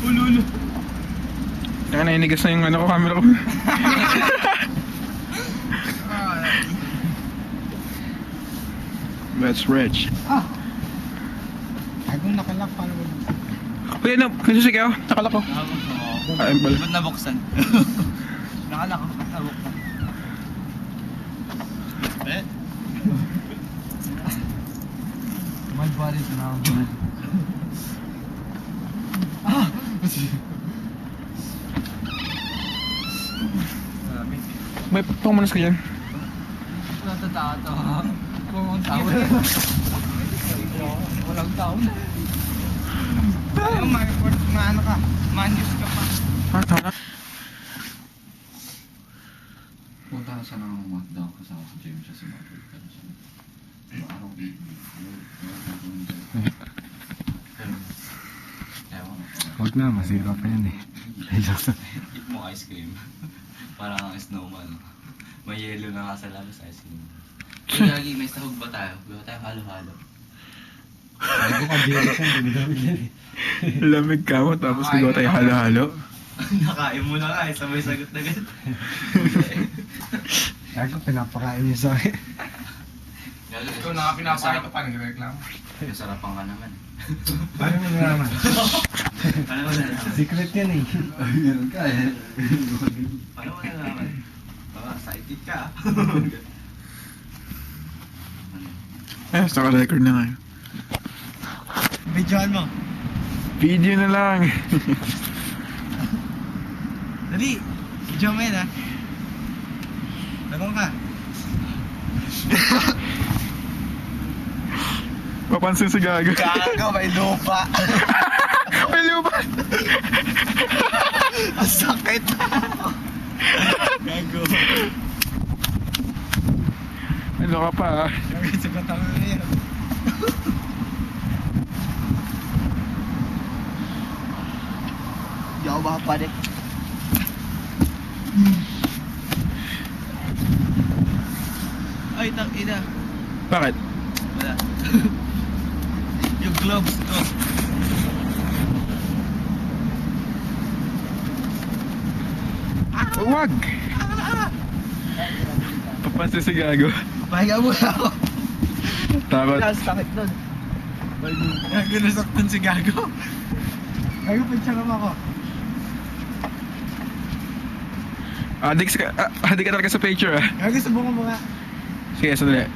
Ulo. Kaya nainigas na yung ano ko, camera ko. That's rich. Ay, kung nakalak, paano mo? Uy, ano? Nasusik ako? Nakalak ko. Ayun pala. Ba't nabuksan? Nakalak ako, nabuksan. Eh? My body's now. May pangmanas ka dyan. Natatao to. Kung ang tao. Walang tao na. Ayaw, maano ka. Manus ka pa. Tara. Punta siya ng Macdown kasama si James siya sa Macdown. Araw Huwag na, masira pa yan eh. Eat mo ice cream. Parang ang snowman. May yellow na nga sa labas ice cream. Kung lagi may sahog ba tayo? Gawa tayo halo-halo. Ay ko kabira siya, dumi-dumi yan eh. Lamig ka mo, tapos nagawa tayo halo-halo. Nakain mo na nga eh, sabay sagot na agad. Ay ko pinapakain niya sa akin. Ikaw na pinapakain ka pa, nagreklamo. Nasarapan ka naman. Paano mo nalaman? Paano mo nalaman? Secret yan eh. Meron ka eh. Paano mo nalaman? Baka excited ka. Eh, sa record na nga. Videoan mo. Video na lang. Dali. Video mo yan ha. Tanong ka. Papansin si Gago. Gago, may lupa. May lupa. Ang sakit. Gago. Ano ka pa ah? Gago, sagot ako ngayon. Hindi ako makapanik. Ay, ina. Bakit? Wala. Yung gloves ko. Wag! Papansin si Gago. Pahinga muna ako. Takot. Sakit nun. Gago, nasaktan si Gago. Gago, pansyaram ako. Adik ka talaga sa picture ah. Gago, subukan mo nga. Sige, sandali.